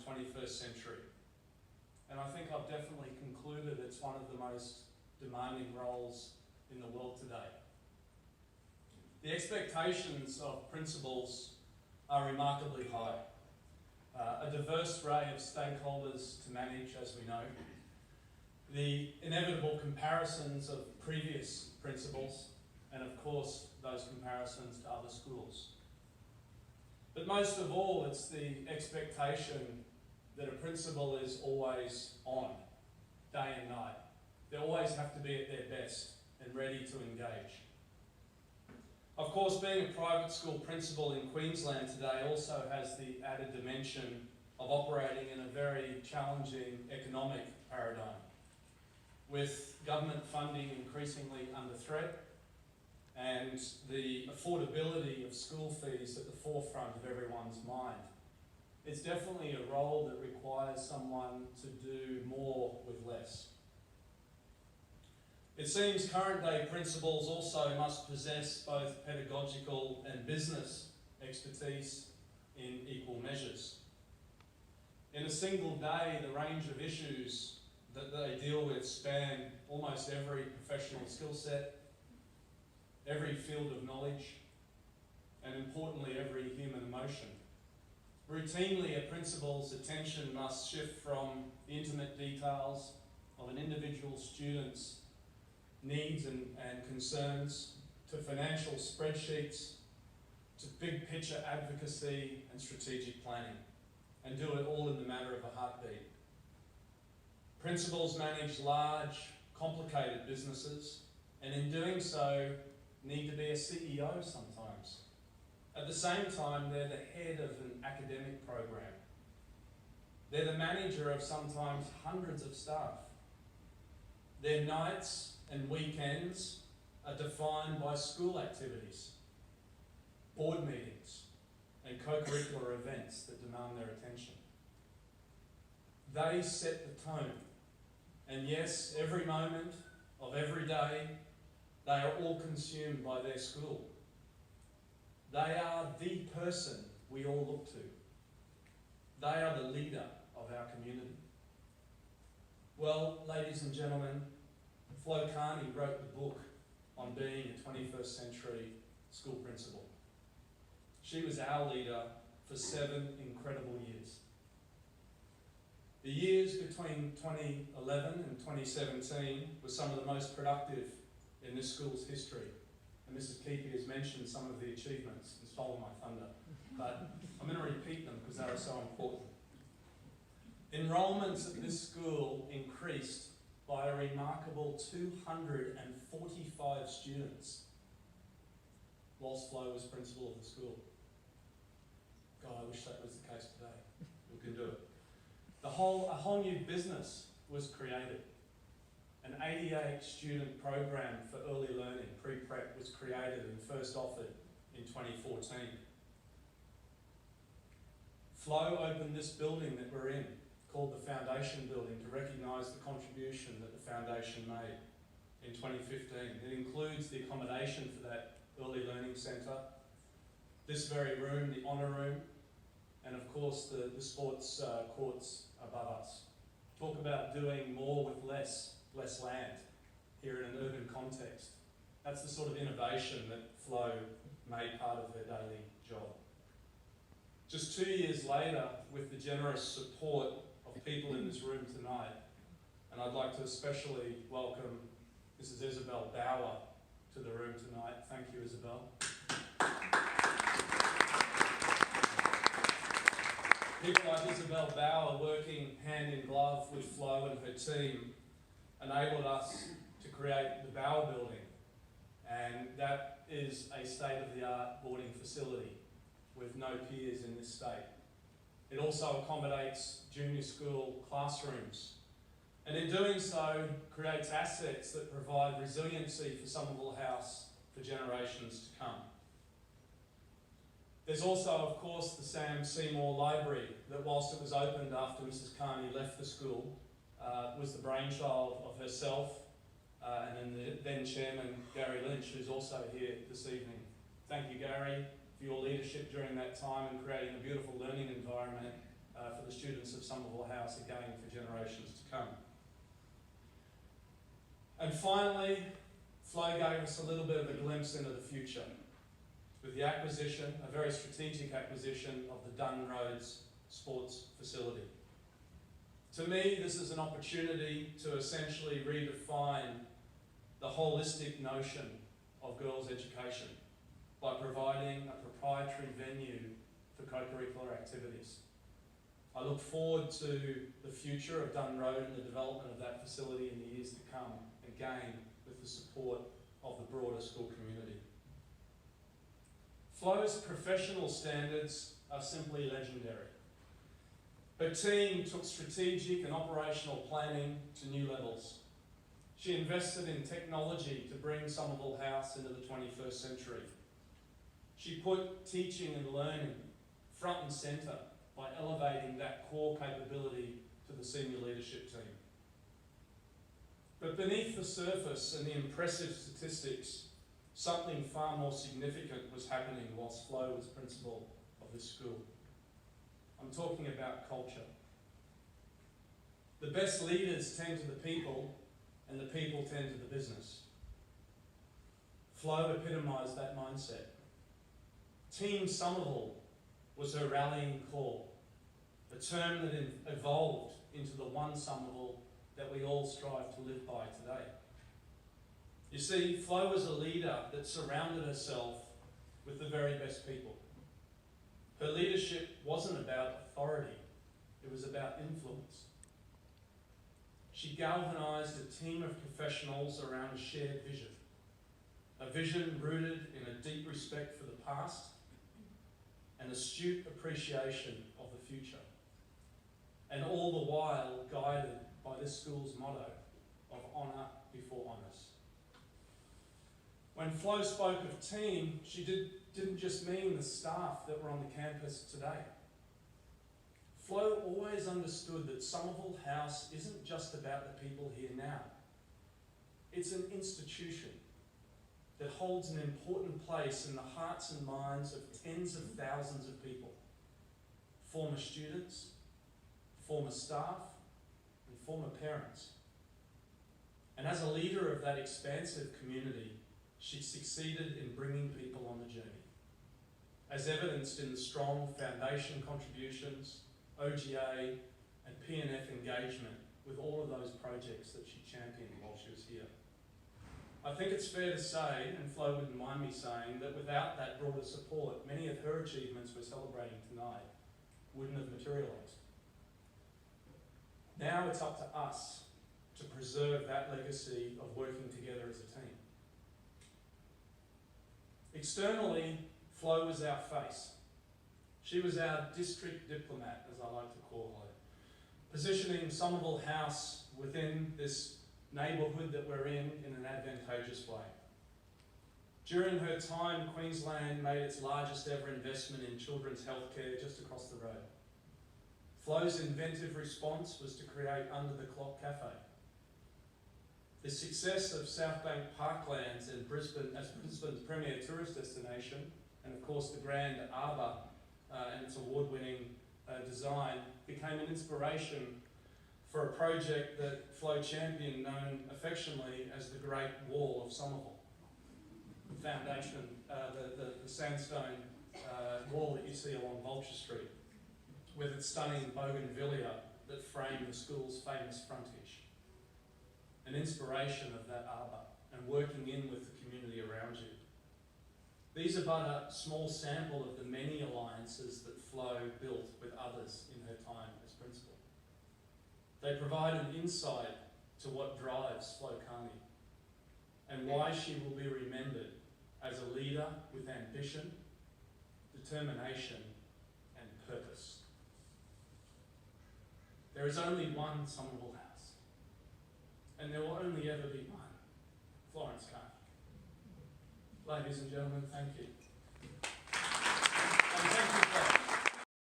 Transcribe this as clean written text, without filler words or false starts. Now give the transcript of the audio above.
21st century. And I think I've definitely concluded it's one of the most demanding roles in the world today. The expectations of principals are remarkably high. A diverse array of stakeholders to manage, as we know. The inevitable comparisons of previous principals, and of course, those comparisons to other schools. But most of all, it's the expectation that a principal is always on, day and night. They always have to be at their best and ready to engage. Of course, being a private school principal in Queensland today also has the added dimension of operating in a very challenging economic paradigm, with government funding increasingly under threat and the affordability of school fees at the forefront of everyone's mind. It's definitely a role that requires someone to do more with less. It seems current day principals also must possess both pedagogical and business expertise in equal measures. In a single day, the range of issues that they deal with span almost every professional skill set, every field of knowledge, and importantly, every human emotion. Routinely, a principal's attention must shift from the intimate details of an individual student's needs and concerns, to financial spreadsheets, to big picture advocacy and strategic planning, and do it all in the matter of a heartbeat. Principals manage large, complicated businesses, and in doing so, need to be a CEO sometimes. At the same time, they're the head of an academic program. They're the manager of sometimes hundreds of staff. Their nights and weekends are defined by school activities, board meetings, and co-curricular events that demand their attention. They set the tone. And yes, every moment of every day, they are all consumed by their school. They are the person we all look to. They are the leader of our community. Well, ladies and gentlemen, Flo Kearney wrote the book on being a 21st century school principal. She was our leader for 7 incredible years. The years between 2011 and 2017 were some of the most productive in this school's history. And Mrs. Keepe has mentioned some of the achievements and stolen my thunder. But I'm going to repeat them because they are so important. Enrolments at this school increased by a remarkable 245 students whilst Flo was principal of the school. God, I wish that was the case today. We can do it. A whole new business was created. An 88 student program for early learning, pre-prep, was created and first offered in 2014. Flo opened this building that we're in, called the Foundation Building, to recognise the contribution that the Foundation made in 2015. It includes the accommodation for that early learning centre, this very room, the honour room, and of course the sports courts above us. Talk about doing more with less land here in an urban context. That's the sort of innovation that Flo made part of her daily job. Just 2 years later, with the generous support of people in this room tonight, and I'd like to especially welcome Mrs. Isabel Bauer to the room tonight. Thank you, Isabel. People like Isabel Bauer, working hand in glove with Flo and her team, enabled us to create the Bauer Building, and that is a state-of-the-art boarding facility with no peers in this state. It also accommodates junior school classrooms, and in doing so creates assets that provide resiliency for Somerville House for generations to come. There's also, of course, the Sam Seymour Library that, whilst it was opened after Mrs. Kearney left the school, was the brainchild of herself and then the then chairman, Gary Lynch, who's also here this evening. Thank you, Gary, for your leadership during that time and creating a beautiful learning environment for the students of Somerville House again for generations to come. And finally, Flo gave us a little bit of a glimpse into the future with the acquisition, a very strategic acquisition of the Dunn Roads Sports Facility. To me, this is an opportunity to essentially redefine the holistic notion of girls' education by providing a proprietary venue for co-curricular activities. I look forward to the future of Dunn Road and the development of that facility in the years to come, again with the support of the broader school community. Flo's professional standards are simply legendary. Her team took strategic and operational planning to new levels. She invested in technology to bring Somerville House into the 21st century. She put teaching and learning front and centre by elevating that core capability to the senior leadership team. But beneath the surface and the impressive statistics, something far more significant was happening whilst Flo was principal of this school. I'm talking about culture. The best leaders tend to the people, and the people tend to the business. Flo epitomised that mindset. Team Somerville was her rallying call, a term that evolved into the one Somerville that we all strive to live by today. You see, Flo was a leader that surrounded herself with the very best people. Her leadership wasn't about authority, it was about influence. She galvanised a team of professionals around a shared vision, a vision rooted in a deep respect for the past, an astute appreciation of the future, and all the while guided by this school's motto of honour before honours. When Flo spoke of team, she didn't just mean the staff that were on the campus today. Flo always understood that Somerville House isn't just about the people here now. It's an institution that holds an important place in the hearts and minds of tens of thousands of people, former students, former staff, and former parents. And as a leader of that expansive community, she succeeded in bringing people on the journey, as evidenced in the strong foundation contributions, OGA, and P&F engagement with all of those projects that she championed while she was here. I think it's fair to say, and Flo wouldn't mind me saying, that without that broader support, many of her achievements we're celebrating tonight wouldn't have materialised. Now it's up to us to preserve that legacy of working together as a team. Externally, Flo was our face. She was our district diplomat, as I like to call her, positioning Somerville House within this neighbourhood that we're in an advantageous way. During her time, Queensland made its largest ever investment in children's healthcare just across the road. Flo's inventive response was to create Under the Clock Cafe. The success of Southbank Parklands in Brisbane as Brisbane's premier tourist destination, and of course the Grand Arbour and its award-winning design, became an inspiration for a project that Flo championed, known affectionately as the Great Wall of Somerville. The foundation, the sandstone wall that you see along Vulture Street, with its stunning bougainvillea that framed the school's famous frontage. An inspiration of that arbour and working in with the community around you. These are but a small sample of the many alliances that Flo built with others in her time as principal. They provide an insight to what drives Flo Kearney and why she will be remembered as a leader with ambition, determination, and purpose. There is only one Somerville House, and there will only ever be one Florence Kearney. Ladies and gentlemen, thank you.